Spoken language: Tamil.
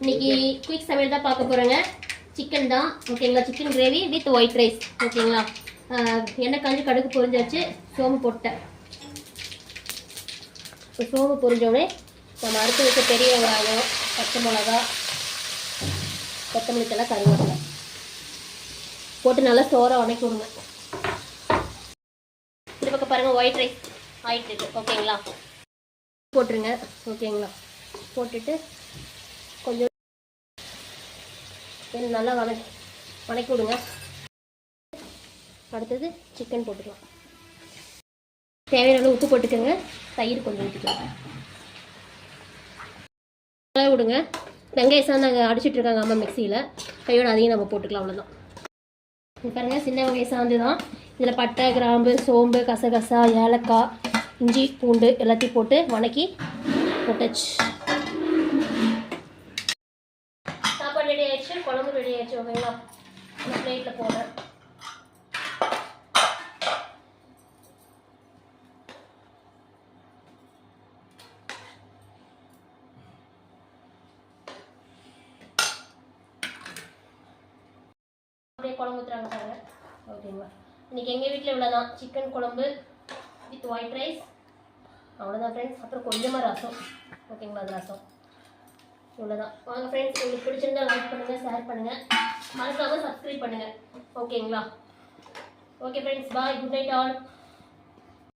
இன்னைக்கு குயிக் சமையல் தான் பார்க்க போகிறோங்க. சிக்கன் தான் ஓகேங்களா. Chicken gravy with white rice ஓகேங்களா. எண்ணெய் காஞ்சி கடுகு பொரிஞ்சாச்சு. சோம்பு போட்டேன். சோம்பு பொரிஞ்சோடனே நம்ம அறுத்து வச்ச பெரிய வெங்காயம், பச்சை மிளகா, கொத்தமல்லி தழை, கருவேப்பிலை போட்டு நல்லா சோறாக வதக்கி விடுங்க. இது பக்கம் பாருங்கள், ஒயிட் ரைஸ் ஆகிட்டு இருக்கு ஓகேங்களா. போட்டுருங்க ஓகேங்களா. போட்டுட்டு கொஞ்சம் நல்லா வதக்கி விடுங்க. அடுத்தது சிக்கன் போட்டுக்கலாம். தேவையான உப்பு போட்டுக்கோங்க. தயிர் கொஞ்சம் ஊற்றிக்கலாம். நல்லா விடுங்க. வெங்காயம் நாங்கள் அடிச்சுட்டு இருக்காங்க அம்மா மிக்சியில். கையோட அதையும் நம்ம போட்டுக்கலாம். அவ்வளோதான். பாருங்கள், சின்ன வெங்காயம் சாந்து தான். இதில் பட்டை, கிராம்பு, சோம்பு, கசகசா, ஏலக்காய், இஞ்சி, பூண்டு எல்லாத்தையும் போட்டு வதக்கி போட்டாச்சு. சாப்பாடு ரெடி ஆயிடுச்சு, குழம்பு ரெடி ஆயிடுச்சு ஓகேங்களா. இந்த பிளேட்டில் போடுறேன். அப்படியே குழம்பு ஊற்றுறாங்க பாருங்க ஓகேங்களா. இன்றைக்கி எங்கள் வீட்டில் இவ்வளோதான். சிக்கன் குழம்பு வித் ஒயிட் ரைஸ், அவ்வளோதான் ஃப்ரெண்ட்ஸ். அப்புறம் கொஞ்சமாக ரசம் ஓகேங்களா. அது ரசம் இவ்வளோதான். வாங்க ஃப்ரெண்ட்ஸ், உங்களுக்கு பிடிச்சிருந்தா லைக் பண்ணுங்கள், ஷேர் பண்ணுங்கள், மறக்காமல் சப்ஸ்கிரைப் பண்ணுங்கள் ஓகேங்களா. ஓகே ஃப்ரெண்ட்ஸ், பாய், குட் நைட் ஆல்.